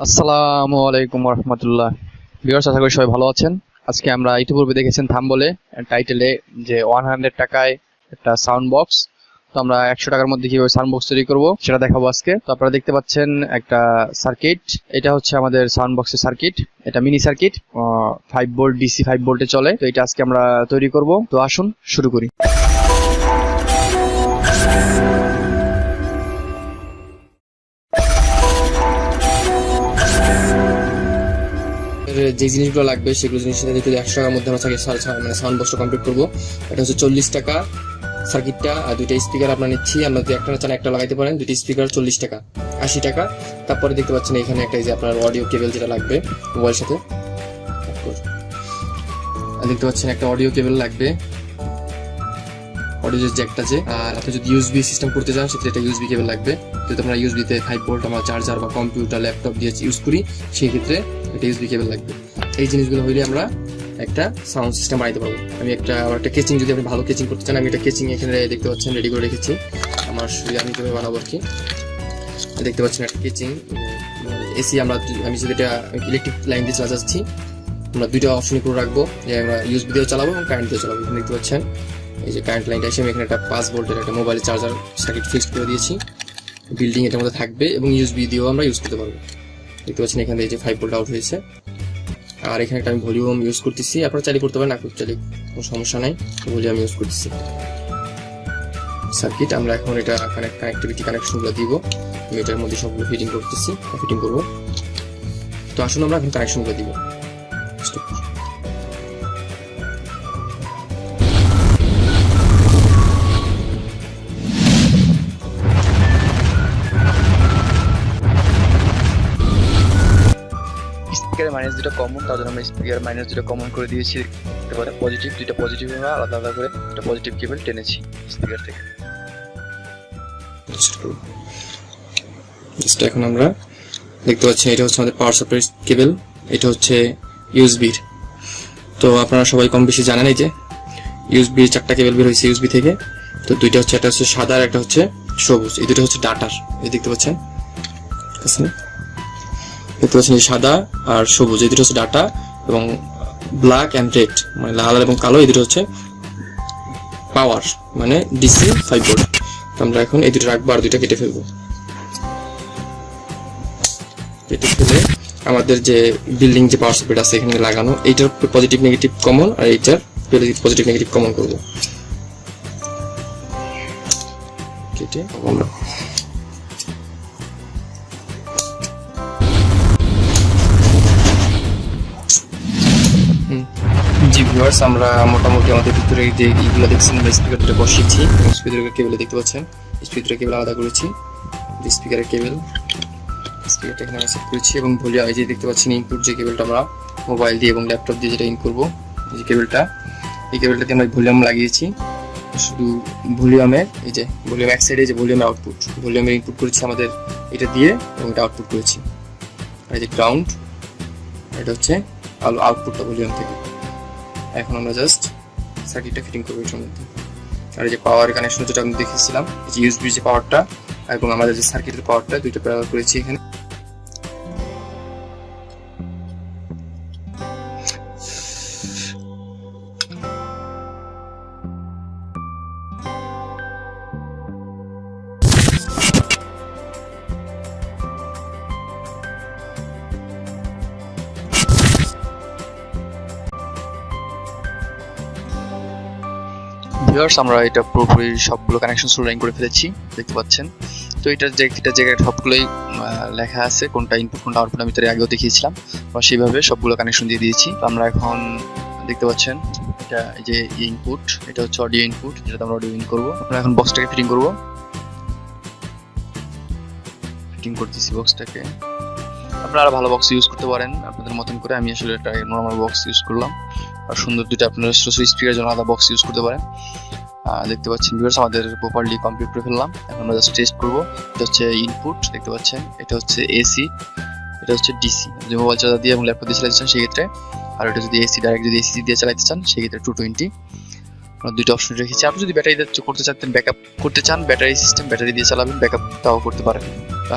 আসসালামু আলাইকুম রহমতুল্লাহ। ভিউয়ার্স, আশা করি সবাই ভালো আছেন। আজকে আমরা ইতিপূর্বে দেখেছেন থাম্বনেলে টাইটেলে যে 100 টাকায় একটা সাউন্ড বক্স, তো আমরা 100 টাকার মধ্যে কিভাবে সাউন্ড বক্স তৈরি করব সেটা দেখাবো আজকে। তো আপনারা দেখতে পাচ্ছেন একটা সার্কিট, এটা হচ্ছে আমাদের সাউন্ড বক্সের সার্কিট। এটা মিনি সার্কিট, 5 ভোল্ট ডিসি 5 ভোল্টে চলে। তো এটা আজকে আমরা তৈরি করব। তো আসুন শুরু করি। যে জিনিসগুলো লাগবে সেগুলো জিনিসের সাথে 100 টাকার মধ্যে আমরা সাউন্ড বক্সটা কমপ্লিট করবো। এটা হচ্ছে 40 টাকা সার্কিটটা, আর দুইটা স্পিকার আমরা নিচ্ছি। আমরা যদি একটা চান একটা লাগাইতে পারেন। দুইটা স্পিকার 40 টাকা, 80 টাকা। তারপরে দেখতে পাচ্ছেন এখানে একটা যে আপনার অডিও কেবল যেটা লাগবে মোবাইলের সাথে, দেখতে পাচ্ছেন একটা অডিও কেবল লাগবে, অডিও জ্যাকটা যে। আর আপনি যদি ইউএসবি সিস্টেম করতে চান সেক্ষেত্রে একটা ইউএসবি কেবল লাগবে। যদি আমরা ইউএসবিতে 5 ভোল্ট আমরা চার্জার বা কম্পিউটার ল্যাপটপ দিয়ে ইউজ করি সেই ক্ষেত্রে একটা ইউএসবি কেবল লাগবে। এই জিনিসগুলো হইলে আমরা একটা সাউন্ড সিস্টেম বানাইতে পারবো। আমি একটা কেচিং, যদি আপনি ভালো কেচিং করতে চান, আমি একটা কেচিং এখানে দেখতে পাচ্ছেন রেডি করে রেখেছি। আমার আমি কিভাবে বানাবো আর কি, দেখতে পাচ্ছেন একটা কেচিং এসি। আমি যদি এটা ইলেকট্রিক লাইন দিয়ে চালাচ্ছি, আমরা দুইটা অপশন করে রাখবো, যে আমরা ইউএসবি দিয়েও চালাবো এবং কারেন্ট দিয়ে চালাবো। এখানে দেখতে পাচ্ছেন এই যে কারেন্ট লাইনটা এসে আমি এখানে একটা 5 ভোল্টের একটা মোবাইল চার্জার সার্কিট ফিক্সড করে দিয়েছি। বিল্ডিং এটার মধ্যে থাকবে এবং ইউএসবি দিয়েও আমরা ইউজ করতে পারবো। দেখতে পাচ্ছেন এখানে এই যে 5 ভোল্ট আউট হয়েছে। আর এখানে একটা আমি ভলিউম ইউজ করতেছি, আপনারা চালিয়ে করতে পারেন, না করতে চালিয়ে কোনো সমস্যা নাই। ভলিউম ইউজ করতেছি সার্কিট। আমরা এখন এটা কানেক্টিভিটি কানেকশনগুলো দিব, আমি এটার মধ্যে সবগুলো ফিটিং করবো। তো আসুন আমরা এখন কানেকশনগুলো দিব। স্পিকারের মাইনাস দুটো কমন, তার জন্য আমরা স্পিকারের মাইনাস দুটো কমন করে দিয়েছি। এবারে পজিটিভ, দুটো পজিটিভ আমরা আলাদা আলাদা করে একটা পজিটিভ কেবল টেনেছি স্পিকার থেকে। এখন আমরা দেখতে পাচ্ছি এটা হচ্ছে আমাদের পাওয়ার সাপ্লাই কেবল, এটা হচ্ছে ইউএসবির। তো আপনারা সবাই কম বেশি জানেন এই যে ইউএসবির 4টা কেবল বের হয়েছে ইউএসবি থেকে। তো দুইটা হচ্ছে, একটা হচ্ছে সাদা আর একটা হচ্ছে সবুজ। এই দুটো হচ্ছে ডাটার, এই দেখতে পাচ্ছেন সাদা আর সবুজ, এই দুটো হচ্ছে ডাটা, এবং ব্ল্যাক অ্যান্ড রেড মানে লাল এবং কালো, এই দুটো হচ্ছে পাওয়ার মানে ডিসি 5 ভোল্ট। তো আমরা এখন এই দুটো রাখবো আর দুইটা কেটে ফেলবো। কেটে ফেলে আমাদের যে বিল্ডিং যে পাওয়ার সাপ্লাই আছে এখানে লাগানো, এইটার পজিটিভ নেগেটিভ কমন আর এইটার পজিটিভ নেগেটিভ কমন করবো। কেটে আমরা জি ভিউয়ার্স, আমরা মোটামুটি আমাদের ভিতরে যে এইগুলো দেখছেন আমরা স্পিকার দুটো বসিয়েছি। স্পিকারের কেবল দেখতে পাচ্ছেন, স্পিকারের কেবল আলাদা করেছি, স্পিকারের কেবল স্পিকারটা এখানে আমরা সেট করেছি। এবং ভলিউম, এই যে দেখতে পাচ্ছেন ইনপুট যে কেবলটা আমরা মোবাইল দিয়ে এবং ল্যাপটপ দিয়ে যেটা ইন করবো, এই যে কেবলটা, এই কেবলটাতে আমরা ভলিউম লাগিয়েছি। শুধু ভলিউমের এই যে ভলিউম এক সাইডে যে ভলিউমের আউটপুট, ভলিউমের ইনপুট করেছি আমাদের এটা দিয়ে এবং এটা আউটপুট করেছি। আর এই যে গ্রাউন্ড, এটা হচ্ছে আউটপুটটা ভলিউম থেকে। এখন আমরা জাস্ট সার্কিটটা ফিটিং করবো এটার মধ্যে। আর এই যে পাওয়ার কানেকশন যেটা আমি দেখেছিলাম, এই যে ইউএসবির যে পাওয়ারটা এবং আমাদের যে সার্কিটের পাওয়ারটা, দুইটা ব্যবহার করেছি এখানে। ভিউয়ার্স, আমরা এটা পুরোপুরি সবগুলো কানেকশন লাইন করে ফেলেছি, দেখতে পাচ্ছেন। তো এটার জায়গায় সবগুলোই লেখা আছে কোনটা ইনপুট কোনটা আউটপুট, আমি তার আগেও দেখিয়েছিলাম। আমরা সেইভাবে সবগুলো কানেকশন দিয়ে দিয়েছি। তো আমরা এখন দেখতে পাচ্ছেন এটা এই যে ইনপুট, এটা হচ্ছে অডিও ইনপুট, যেটা আমরা অডিও ইন করবো। আমরা এখন বক্সটাকে ফিটিং করবো, ফিটিং করতেছি বক্সটাকে। আপনারা ভালো বক্স ইউজ করতে পারেন আপনাদের মতন করে। আমি আসলে একটা নর্মাল বক্স ইউজ করলাম। আর সুন্দর দুটো আপনারা স্পিকারের জন্য আলাদা বক্স ইউজ করতে পারেন। দেখতে পাচ্ছেন ভিউয়ার্স, আমাদের প্রপারলি কমপ্লিট করে ফেললাম। এখন আমরা জাস্ট টেস্ট করবো। এটা হচ্ছে ইনপুট, দেখতে পাচ্ছেন। এটা হচ্ছে এসি, এটা হচ্ছে ডিসি। যদি মোবাইল চার্জার দিয়ে এবং ল্যাপটপ দিয়ে চালাতে চান সেক্ষেত্রে, আর এটা যদি এসি ডাইরেক্ট যদি এসি দিয়ে চালাতে চান সেক্ষেত্রে 220। আমরা দুইটা অপশন রেখেছি। আপনি যদি ব্যাটারি দিয়ে করতে চান, ব্যাকআপ করতে চান, ব্যাটারি সিস্টেম ব্যাটারি দিয়ে চালাবেন, ব্যাকআপ তাও করতে পারেন।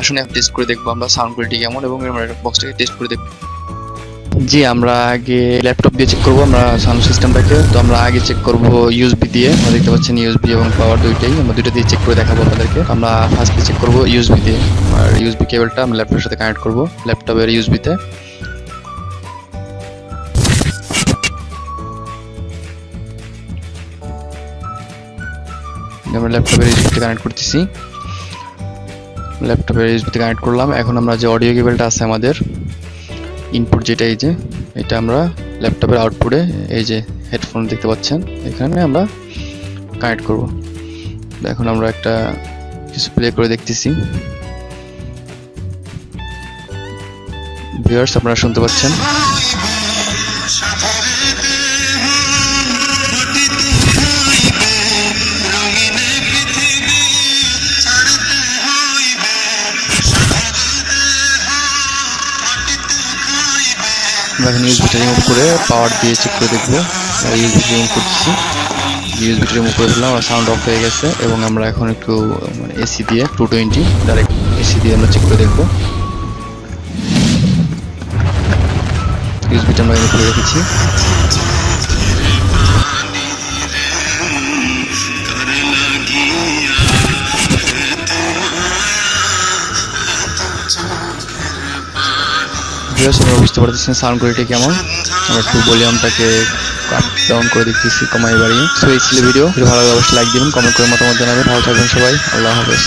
আসলে টেস্ট করে দেখবো আমরা সাউন্ড কোয়ালিটি কেমন, এবং আমরা বক্সটাকে টেস্ট করে দেখবো। জি, আমরা আগে ল্যাপটপ দিয়ে চেক করবো আমরা সাউন্ড সিস্টেমটাকে। তো আমরা আগে চেক করবো ইউএসবি দিয়ে। আমরা দেখতে পাচ্ছেন ইউএসবি এবং পাওয়ার দুইটাই, আমরা দুইটা দিয়ে চেক করে দেখাবো আপনাদেরকে। আমরা ফার্স্টে চেক করবো ইউএসবি দিয়ে, আর ইউএসবি কেবলটা আমরা ল্যাপটপের সাথে কানেক্ট করবো, ল্যাপটপের ইউএসবিতে। আমরা ল্যাপটপের ইউএসবিতে কানেক্ট করতেছি, ল্যাপটপের ইউএসবিতে কানেক্ট করলাম। এখন আমরা যে অডিও কেবলটা আছে আমাদের ইনপুট, যেটা এই যে এটা আমরা ল্যাপটপের আউটপুটে এই যে হেডফোন দেখতে পাচ্ছেন, এখানে আমরা কানেক্ট করব। এখন আমরা একটা কিছু প্লে করে দেখতেছি। ভিউয়ার্স, আপনারা শুনতে পাচ্ছেন। আমরা এখন ইউএসবিটা রিমুভ করে পাওয়ার দিয়ে চেক করে দেখবো। ইউএসবি রিমুভ করতেছি, ইউএসবিটা রিমুভ করে দিলাম, আর সাউন্ড অফ হয়ে গেছে। এবং আমরা এখন একটু এসি দিয়ে 220 ডাইরেক্ট এসি দিয়ে আমরা চেক করে দেখবো। ইউএসবিটা আমরা রিমুভ করে রেখেছি। আমরা বুঝতে পারতেছেন সাউন্ড কোয়ালিটি কেমন। আমরা একটু ভলিউমটাকে আপ ডাউন করে দেখতেছি, কমাই বাড়িয়ে। সো এই ছিল ভিডিও ভালো লাগলে অবশ্যই লাইক দিবেন, কমেন্ট করে মতামত জানাবেন। ভালো থাকবেন সবাই, আল্লাহ হাফেজ।